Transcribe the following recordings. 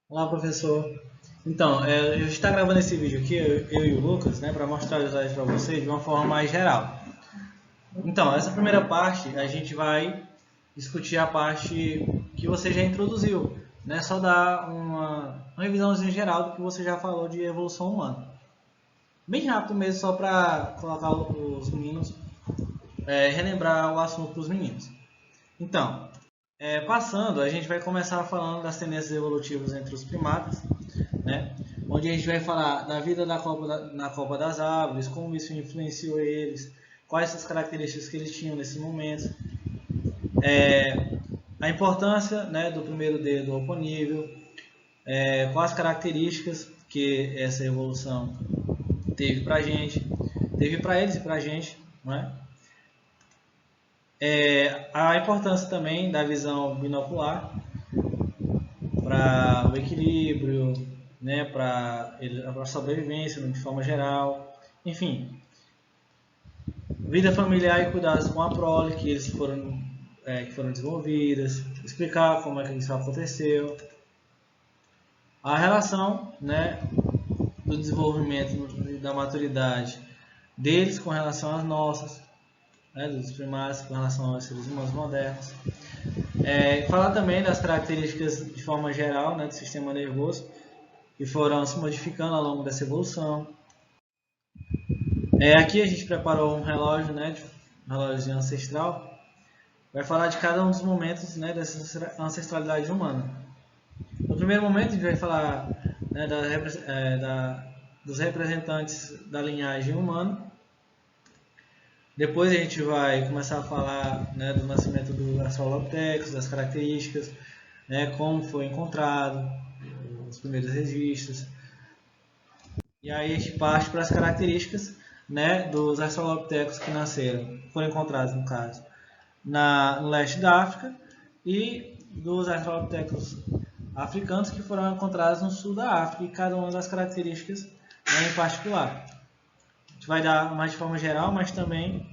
Olá, professor. Então, a gente está gravando esse vídeo aqui, eu e o Lucas, né, para mostrar os slides para vocês de uma forma mais geral. Então, essa primeira parte, a gente vai discutir a parte que você já introduziu, né, só dar uma revisãozinha geral do que você já falou de evolução humana. Bem rápido mesmo, só para colocar os meninos, relembrar o assunto para os meninos. Então, passando, a gente vai começar falando das tendências evolutivas entre os primatas, né? Onde a gente vai falar da vida na copa das árvores, como isso influenciou eles, quais as características que eles tinham nesse momento, a importância, né, do primeiro dedo oponível, quais as características que essa evolução teve para a gente, teve para eles e para a gente, né? A importância também da visão binocular para o equilíbrio, né, para a sobrevivência de forma geral, enfim, vida familiar e cuidados com a prole que foram desenvolvidas, explicar como é que isso aconteceu, a relação, né, do desenvolvimento e da maturidade deles com relação às nossas, né, dos primatas com relação aos seres humanos modernos. Falar também das características de forma geral, né, do sistema nervoso que foram se modificando ao longo dessa evolução. Aqui a gente preparou um relógio, né, um relógio ancestral, vai falar de cada um dos momentos, né, dessa ancestralidade humana. No primeiro momento a gente vai falar, né, dos representantes da linhagem humana. Depois a gente vai começar a falar, né, do nascimento do Australopithecus, das características, né, como foi encontrado, os primeiros registros. E aí a gente parte para as características, né, dos Australopithecus que nasceram, foram encontrados no caso, no leste da África, e dos Australopithecus africanos que foram encontrados no sul da África, e cada uma das características, né, em particular. A gente vai dar mais de forma geral, mas também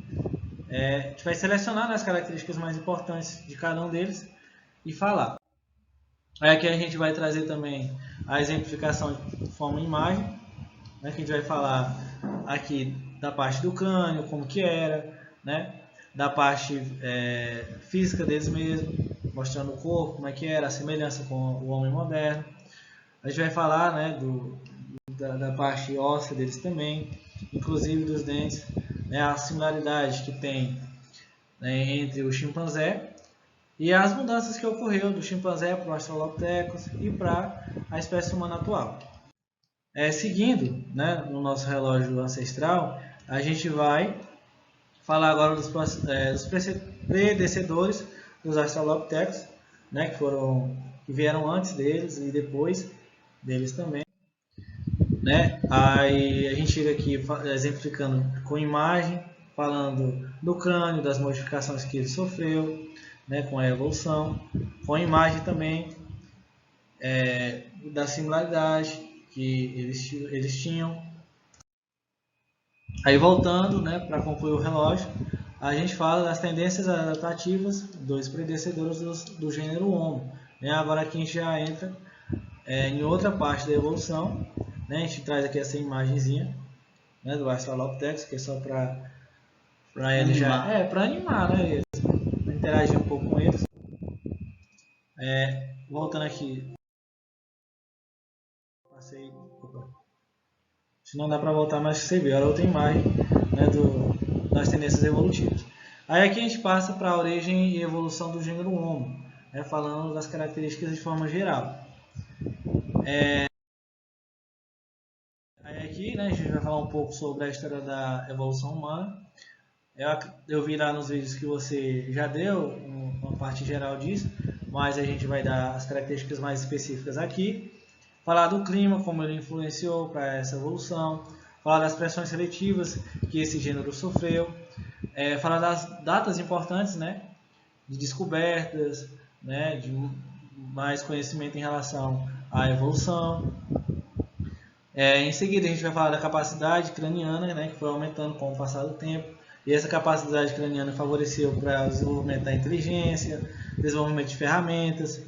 a gente vai selecionar as características mais importantes de cada um deles e falar. Aí aqui a gente vai trazer também a exemplificação de forma imagem, né, que a gente vai falar aqui da parte do crânio, como que era, né, da parte física deles mesmos, mostrando o corpo, como é que era, a semelhança com o homem moderno. A gente vai falar, né, da parte óssea deles também, inclusive dos dentes, né, a similaridade que tem, né, entre o chimpanzé e as mudanças que ocorreu do chimpanzé para o Australopithecus e para a espécie humana atual. Seguindo, né, no nosso relógio ancestral, a gente vai falar agora dos predecessores dos Australopithecus, né, que vieram antes deles e depois deles também, né? Aí a gente chega aqui exemplificando com imagem, falando do crânio, das modificações que ele sofreu, né, com a evolução, com imagem também da similaridade que eles tinham. Aí voltando, né, para concluir o relógio, a gente fala das tendências adaptativas dos predecessores do gênero Homo. Né? Agora aqui a gente já entra em outra parte da evolução, né? A gente traz aqui essa imagenzinha, né, do Australopithecus, que é só para ele já para animar, né, para interagir um pouco com eles. Voltando aqui, passei, se não dá para voltar, mas você vê, era outra imagem, né, das tendências evolutivas. Aí aqui a gente passa para a origem e evolução do gênero Homo, né, falando das características de forma geral. Aí aqui, né, a gente vai falar um pouco sobre a história da evolução humana. Eu vi lá nos vídeos que você já deu uma parte geral disso, mas a gente vai dar as características mais específicas aqui. Falar do clima, como ele influenciou para essa evolução. Falar das pressões seletivas que esse gênero sofreu. Falar das datas importantes, né, de descobertas, né, de mais conhecimento em relação à evolução. Em seguida, a gente vai falar da capacidade craniana, né, que foi aumentando com o passar do tempo. E essa capacidade craniana favoreceu para o desenvolvimento da inteligência, desenvolvimento de ferramentas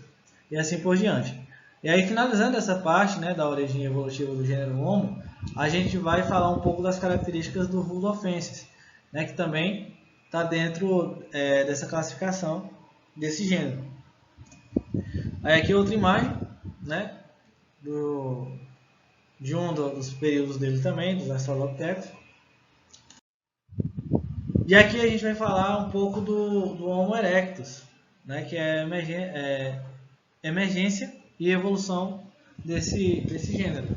e assim por diante. E aí, finalizando essa parte, né, da origem evolutiva do gênero Homo, a gente vai falar um pouco das características do Rudolfensis, né, que também está dentro dessa classificação desse gênero. Aí aqui outra imagem, né, de um dos períodos dele também, dos Australopithecus. E aqui a gente vai falar um pouco do Homo erectus, né, que é emergência e evolução desse gênero.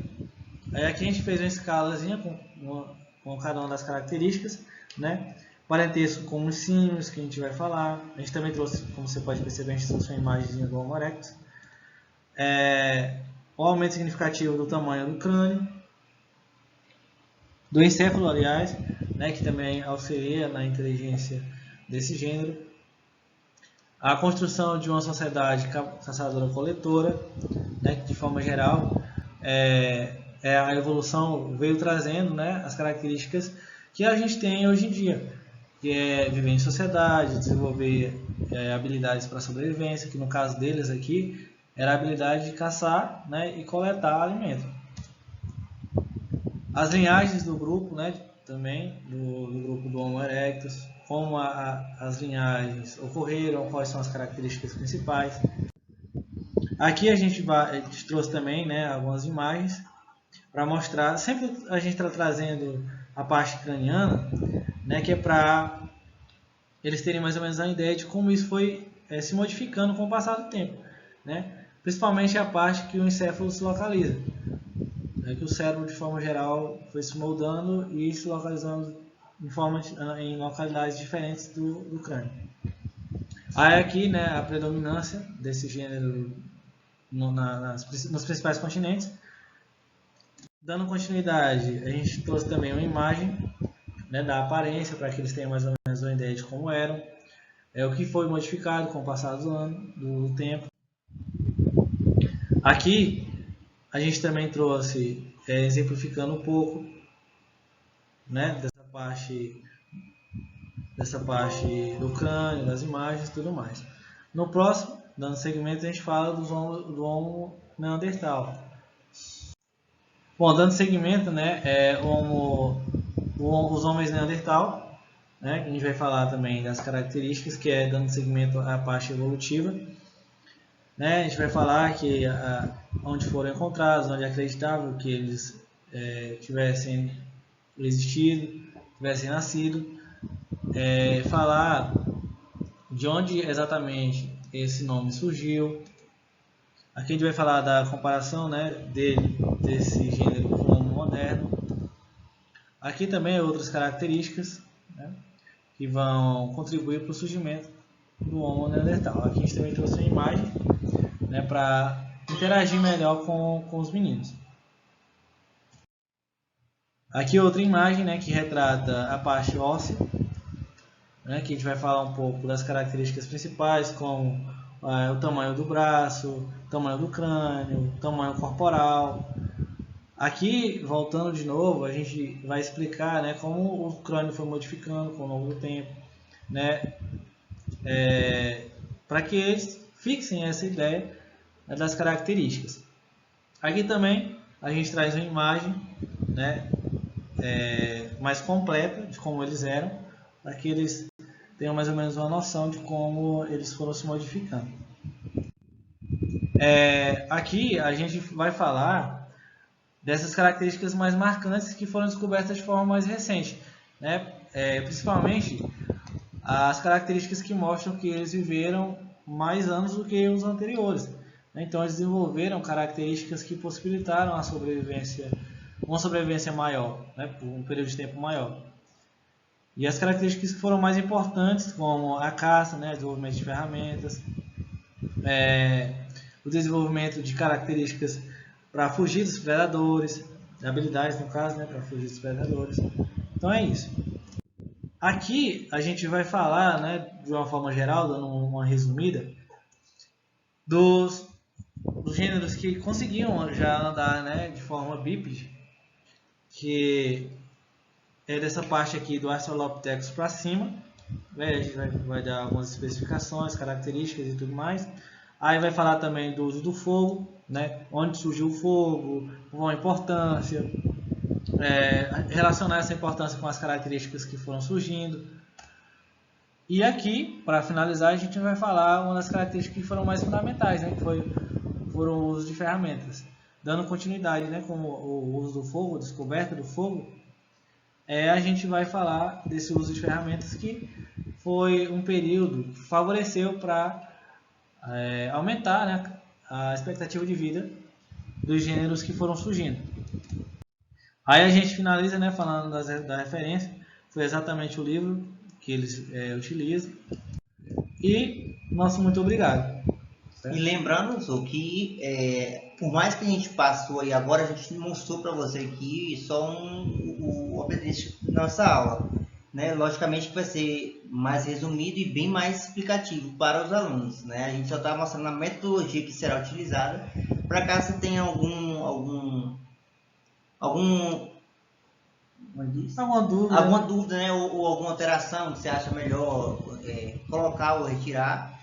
Aí aqui a gente fez uma escalazinha com cada uma das características, né? Parentesco com os símios, que a gente vai falar. A gente também trouxe, como você pode perceber, a gente trouxe uma imagem do Homo erectus. O aumento significativo do tamanho do crânio, do encéfalo, aliás, né, que também auxilia na inteligência desse gênero. A construção de uma sociedade caçadora-coletora, né, que de forma geral a evolução veio trazendo, né, as características que a gente tem hoje em dia, que é viver em sociedade, desenvolver habilidades para sobrevivência, que no caso deles aqui era a habilidade de caçar, né, e coletar alimento. As linhagens do grupo, né, também do grupo do Homo erectus, como as linhagens ocorreram, quais são as características principais. Aqui a gente trouxe também, né, algumas imagens para mostrar, sempre a gente está trazendo a parte craniana, né, que é para eles terem mais ou menos a ideia de como isso foi se modificando com o passar do tempo, né? Principalmente a parte que o encéfalo se localiza, que o cérebro de forma geral foi se moldando e se localizando em localidades diferentes do crânio. Aí aqui, né, a predominância desse gênero nos principais continentes. Dando continuidade, a gente trouxe também uma imagem, né, da aparência para que eles tenham mais ou menos uma ideia de como eram, o que foi modificado com o passar do tempo. Aqui a gente também trouxe, exemplificando um pouco, né, dessa parte do crânio, das imagens e tudo mais. No próximo, dando seguimento, a gente fala do Homo neandertal. Bom, dando seguimento, né, os homens neandertal, né, a gente vai falar também das características, que é dando seguimento à parte evolutiva. Né, a gente vai falar que onde foram encontrados, onde é acreditável que eles tivessem existido, tivessem nascido. Falar de onde exatamente esse nome surgiu. Aqui a gente vai falar da comparação, né, desse gênero com o Homo moderno. Aqui também outras características, né, que vão contribuir para o surgimento do Homo neandertal. Aqui a gente também trouxe uma imagem, né, para interagir melhor com os meninos. Aqui outra imagem, né, que retrata a parte óssea, né, que a gente vai falar um pouco das características principais, como o tamanho do braço, o tamanho do crânio, o tamanho corporal. Aqui, voltando de novo, a gente vai explicar, né, como o crânio foi modificando com o longo do tempo, né, para que eles fixem essa ideia, né, das características. Aqui também a gente traz uma imagem, né, mais completa de como eles eram, para que eles tenham mais ou menos uma noção de como eles foram se modificando. Aqui a gente vai falar dessas características mais marcantes que foram descobertas de forma mais recente, né? Principalmente as características que mostram que eles viveram mais anos do que os anteriores. Então eles desenvolveram características que possibilitaram uma sobrevivência maior, né, por um período de tempo maior. E as características que foram mais importantes, como a caça, né, desenvolvimento de ferramentas, o desenvolvimento de características para fugir dos predadores, habilidades no caso, né, para fugir dos predadores. Então é isso. Aqui a gente vai falar, né, de uma forma geral, dando uma resumida, dos gêneros que conseguiam já andar, né, de forma bípede, que é dessa parte aqui do Australopithecus para cima, né, a gente vai dar algumas especificações, características e tudo mais. Aí vai falar também do uso do fogo, né? Onde surgiu o fogo, qual a importância, relacionar essa importância com as características que foram surgindo. E aqui, para finalizar, a gente vai falar uma das características que foram mais fundamentais, né? Que foram o uso de ferramentas. Dando continuidade, né, com o uso do fogo, a descoberta do fogo, a gente vai falar desse uso de ferramentas que foi um período que favoreceu para aumentar, né, a expectativa de vida dos gêneros que foram surgindo. Aí a gente finaliza, né, falando da referência, foi exatamente o livro que eles utilizam. E nosso muito obrigado. E lembrando, Zô, que por mais que a gente passou aí agora, a gente mostrou para você aqui só o aprendiz da nossa aula. Né? Logicamente que vai ser mais resumido e bem mais explicativo para os alunos. Né? A gente só está mostrando a metodologia que será utilizada. Para caso você tenha alguma dúvida, né? ou alguma alteração que você acha melhor colocar ou retirar,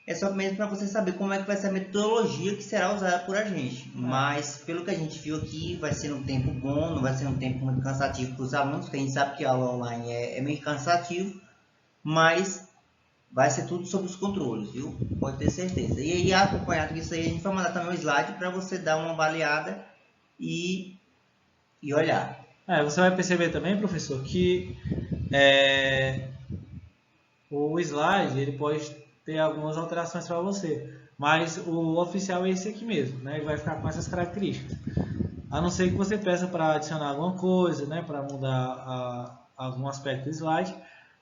é só mesmo para você saber como é que vai ser a metodologia que será usada por a gente. Mas, pelo que a gente viu aqui, vai ser um tempo bom, não vai ser um tempo muito cansativo para os alunos, porque a gente sabe que a aula online é meio cansativo, mas vai ser tudo sobre os controles, viu? Pode ter certeza. E aí, acompanhado disso aí, a gente vai mandar também um slide para você dar uma avaliada e olhar. Você vai perceber também, professor, que o slide ele pode ter algumas alterações para você, mas o oficial é esse aqui mesmo, né? Ele vai ficar com essas características. A não ser que você peça para adicionar alguma coisa, né? Para mudar algum aspecto do slide,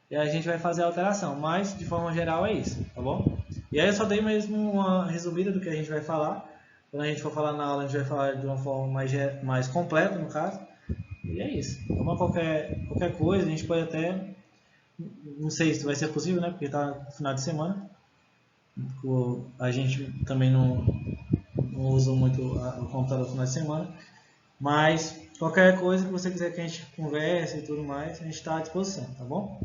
e a gente vai fazer a alteração, mas de forma geral é isso, tá bom? E aí eu só dei mesmo uma resumida do que a gente vai falar. Quando a gente for falar na aula, a gente vai falar de uma forma mais completa, no caso. E é isso. Então, qualquer coisa, a gente pode até... Não sei se vai ser possível, né? Porque está no final de semana. A gente também não usa muito o computador no final de semana. Mas qualquer coisa que você quiser que a gente converse e tudo mais, a gente está à disposição, tá bom?